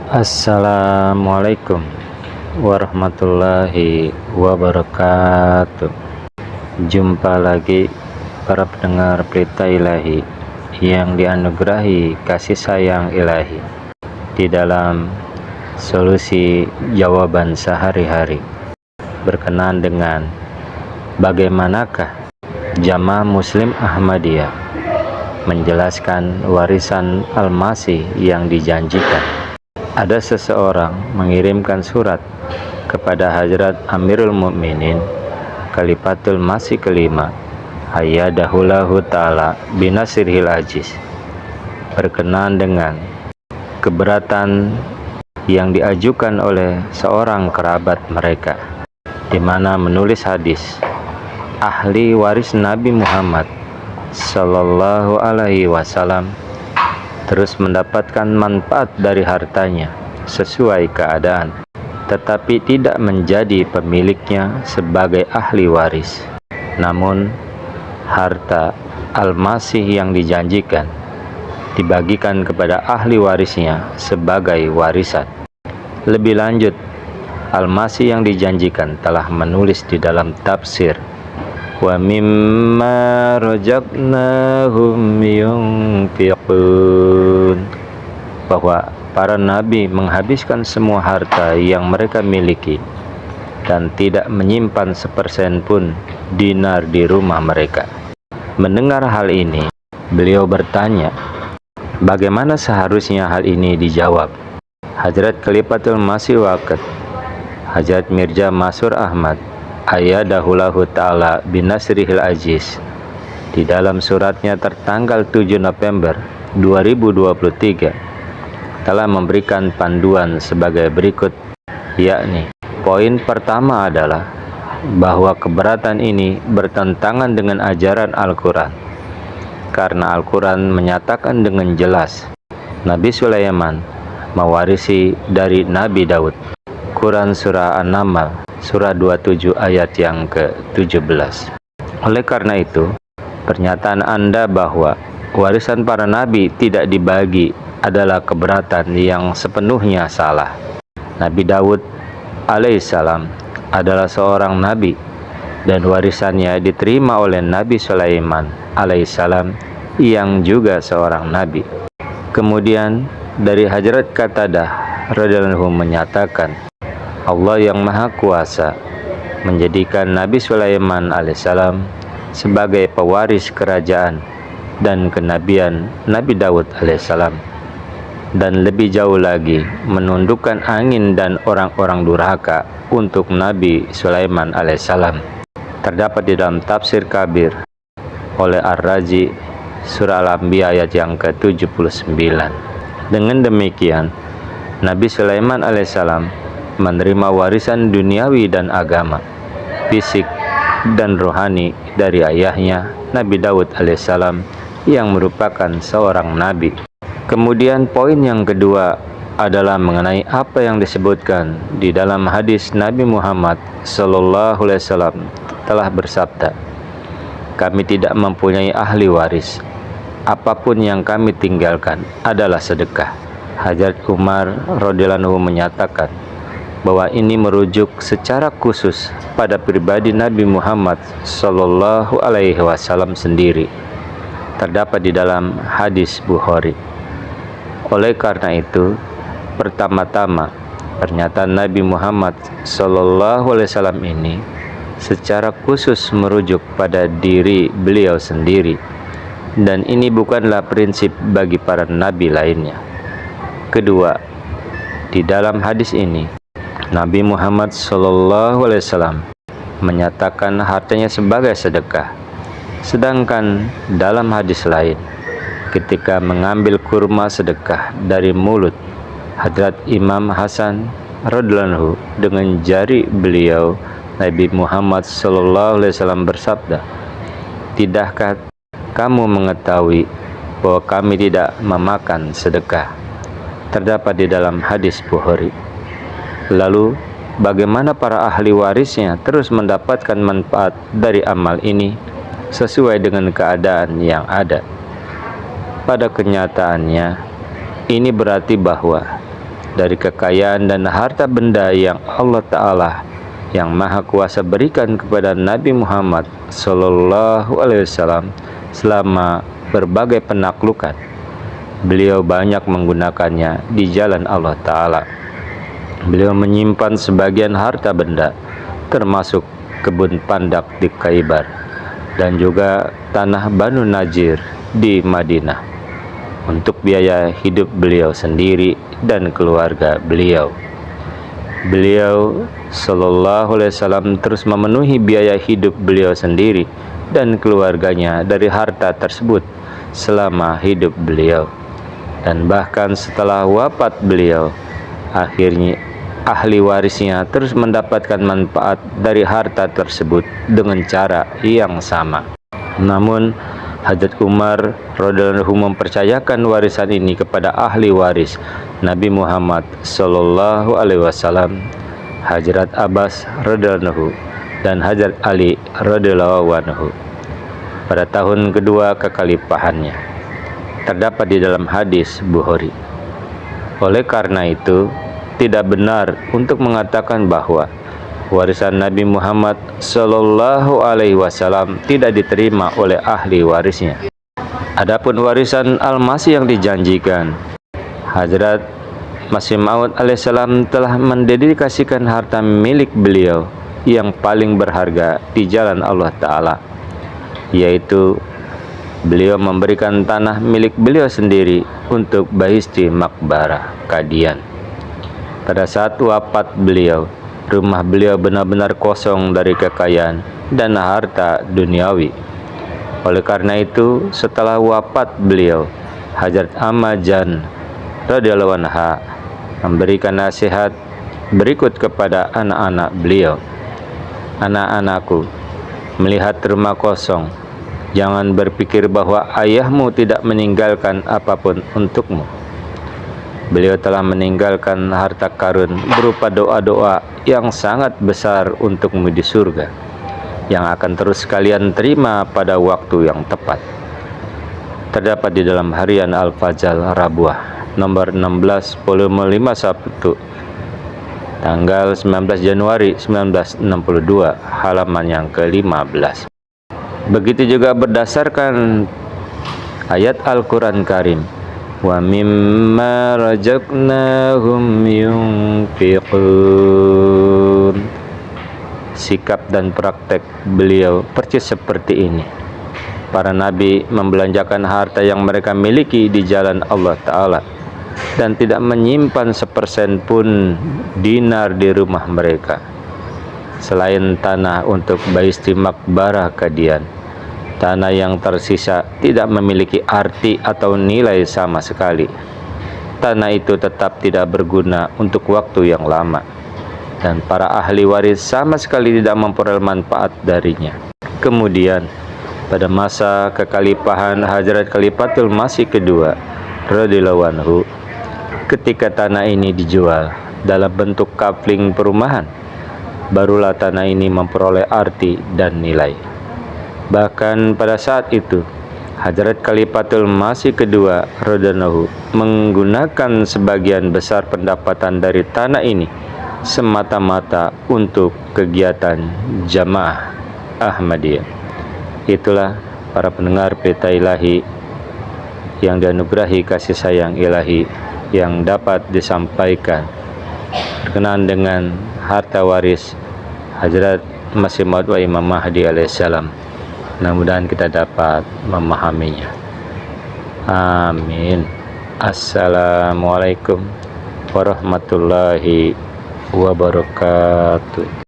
Assalamualaikum warahmatullahi wabarakatuh. Jumpa lagi para pendengar Pelita Ilahi yang dianugerahi kasih sayang ilahi di dalam solusi jawaban sehari-hari berkenaan dengan bagaimanakah Jamaah Muslim Ahmadiyah menjelaskan warisan Al-Masih yang dijanjikan. Ada seseorang mengirimkan surat kepada Hadrat Amirul Mukminin Khalifatul Masih kelima Ayyadahullahu ta'ala binasrihil ajiz berkenaan dengan keberatan yang diajukan oleh seorang kerabat mereka, di mana menulis hadis ahli waris Nabi Muhammad Sallallahu Alaihi Wasallam terus mendapatkan manfaat dari hartanya sesuai keadaan, tetapi tidak menjadi pemiliknya sebagai ahli waris. Namun harta Al-Masih yang dijanjikan dibagikan kepada ahli warisnya sebagai warisan. Lebih lanjut, Al-Masih yang dijanjikan telah menulis di dalam tafsir wa mimma razaqnahum yunfiqun, bahwa para nabi menghabiskan semua harta yang mereka miliki dan tidak menyimpan sepersen pun dinar di rumah mereka. Mendengar hal ini, beliau bertanya, bagaimana seharusnya hal ini dijawab? Hadrat Khalifatul Masih Waqt Hadrat Mirza Masroor Ahmad Ayyadahullahu ta'ala binasrihil ajiz di dalam suratnya tertanggal 7 November 2023 telah memberikan panduan sebagai berikut, yakni poin pertama adalah bahwa keberatan ini bertentangan dengan ajaran Al-Quran, karena Al-Quran menyatakan dengan jelas Nabi Sulaiman mewarisi dari Nabi Daud. Quran Surah An-Naml Surah 27 ayat yang ke-17. Oleh karena itu, pernyataan Anda bahwa warisan para nabi tidak dibagi adalah keberatan yang sepenuhnya salah. Nabi Daud alaihissalam adalah seorang nabi dan warisannya diterima oleh Nabi Sulaiman alaihissalam yang juga seorang nabi. Kemudian dari Hadrat Qatadah radhiyallahu anhu menyatakan Allah yang Maha Kuasa menjadikan Nabi Sulaiman alaihissalam sebagai pewaris kerajaan dan kenabian Nabi Daud alaihissalam, dan lebih jauh lagi menundukkan angin dan orang-orang durhaka untuk Nabi Sulaiman alaihissalam. Terdapat di dalam tafsir Kabir oleh Ar-Razi Surah Al-Anbiya ayat yang ke-79. Dengan demikian, Nabi Sulaiman alaihissalam menerima warisan duniawi dan agama, fisik dan rohani dari ayahnya Nabi Daud alaihissalam yang merupakan seorang nabi. Kemudian poin yang kedua adalah mengenai apa yang disebutkan di dalam hadis Nabi Muhammad Sallallahu Alaihi Wasallam telah bersabda, kami tidak mempunyai ahli waris, apapun yang kami tinggalkan adalah sedekah. Hadrat Umar radhiyallahu anhu menyatakan bahwa ini merujuk secara khusus pada pribadi Nabi Muhammad Sallallahu Alaihi Wasallam sendiri. Terdapat di dalam hadis Bukhari. Oleh karena itu, pertama-tama pernyataan Nabi Muhammad Sallallahu Alaihi Wasallam ini secara khusus merujuk pada diri beliau sendiri, dan ini bukanlah prinsip bagi para nabi lainnya. Kedua, di dalam hadis ini Nabi Muhammad SAW menyatakan hartanya sebagai sedekah. Sedangkan dalam hadis lain, ketika mengambil kurma sedekah dari mulut Hadrat Imam Hasan radhiyallahu anhu dengan jari beliau, Nabi Muhammad SAW bersabda, tidakkah kamu mengetahui bahwa kami tidak memakan sedekah? Terdapat di dalam hadis Bukhari. Lalu, bagaimana para ahli warisnya terus mendapatkan manfaat dari amal ini sesuai dengan keadaan yang ada? Pada kenyataannya, ini berarti bahwa dari kekayaan dan harta benda yang Allah Ta'ala yang Maha Kuasa berikan kepada Nabi Muhammad Sallallahu Alaihi Wasallam selama berbagai penaklukan. Beliau banyak menggunakannya di jalan Allah Ta'ala. Beliau menyimpan sebagian harta benda, termasuk kebun pandak di Khaybar dan juga tanah Banu Najir di Madinah, untuk biaya hidup beliau sendiri dan keluarga beliau. Beliau Sallallahu Alaihi Wasallam terus memenuhi biaya hidup beliau sendiri dan keluarganya dari harta tersebut selama hidup beliau. Dan bahkan setelah wafat beliau, akhirnya ahli warisnya terus mendapatkan manfaat dari harta tersebut dengan cara yang sama. Namun Hadrat Umar radhiyallahu anhu mempercayakan warisan ini kepada ahli waris Nabi Muhammad Sallallahu Alaihi Wasallam, Hadrat Abbas radhiyallahu anhu dan Hadrat Ali radhiyallahu anhu pada tahun kedua kekhalifahannya. Terdapat di dalam hadis Bukhari. Oleh karena itu, tidak benar untuk mengatakan bahwa warisan Nabi Muhammad Sallallahu Alaihi Wasallam tidak diterima oleh ahli warisnya. Adapun warisan Al-Masih yang dijanjikan, Hadrat Masih Maud alaihissalam telah mendedikasikan harta milik beliau yang paling berharga di jalan Allah Ta'ala, yaitu beliau memberikan tanah milik beliau sendiri untuk Bahisti Makbarah Qadian. Pada saat wafat beliau, rumah beliau benar-benar kosong dari kekayaan dan harta duniawi. Oleh karena itu, setelah wafat beliau, Hadrat Amma Jan radhiyallahu anha memberikan nasihat berikut kepada anak-anak beliau. Anak-anakku, melihat rumah kosong, jangan berpikir bahwa ayahmu tidak meninggalkan apapun untukmu. Beliau telah meninggalkan harta karun berupa doa-doa yang sangat besar untukmu di surga, yang akan terus kalian terima pada waktu yang tepat. Terdapat di dalam harian Al-Fajr Rabuah nomor 16 volume 51 tanggal 19 Januari 1962 halaman yang ke-15. Begitu juga berdasarkan ayat Al-Quran Karim, wa mimma razaqnahum yunfiqun. Sikap dan praktek beliau persis seperti ini. Para nabi membelanjakan harta yang mereka miliki di jalan Allah Ta'ala dan tidak menyimpan sepersen pun dinar di rumah mereka selain tanah untuk Bahisti Makbarah Qadian. Tanah yang tersisa tidak memiliki arti atau nilai sama sekali. Tanah itu tetap tidak berguna untuk waktu yang lama, dan para ahli waris sama sekali tidak memperoleh manfaat darinya. Kemudian, pada masa kekhalifahan Hadrat Khalifatul Masih kedua radhiyallahu anhu, ketika tanah ini dijual dalam bentuk kapling perumahan, barulah tanah ini memperoleh arti dan nilai. Bahkan pada saat itu, Hadrat Khalifatul Masih kedua radhiyallahu menggunakan sebagian besar pendapatan dari tanah ini semata-mata untuk kegiatan jamaah Ahmadiyah. Itulah para pendengar Pelita Ilahi yang dianugerahi kasih sayang ilahi yang dapat disampaikan berkenaan dengan harta waris Hadrat Masih Maud wa Imam Mahdi alaihissalam. Mudah-mudahan kita dapat memahaminya. Amin. Assalamualaikum warahmatullahi wabarakatuh.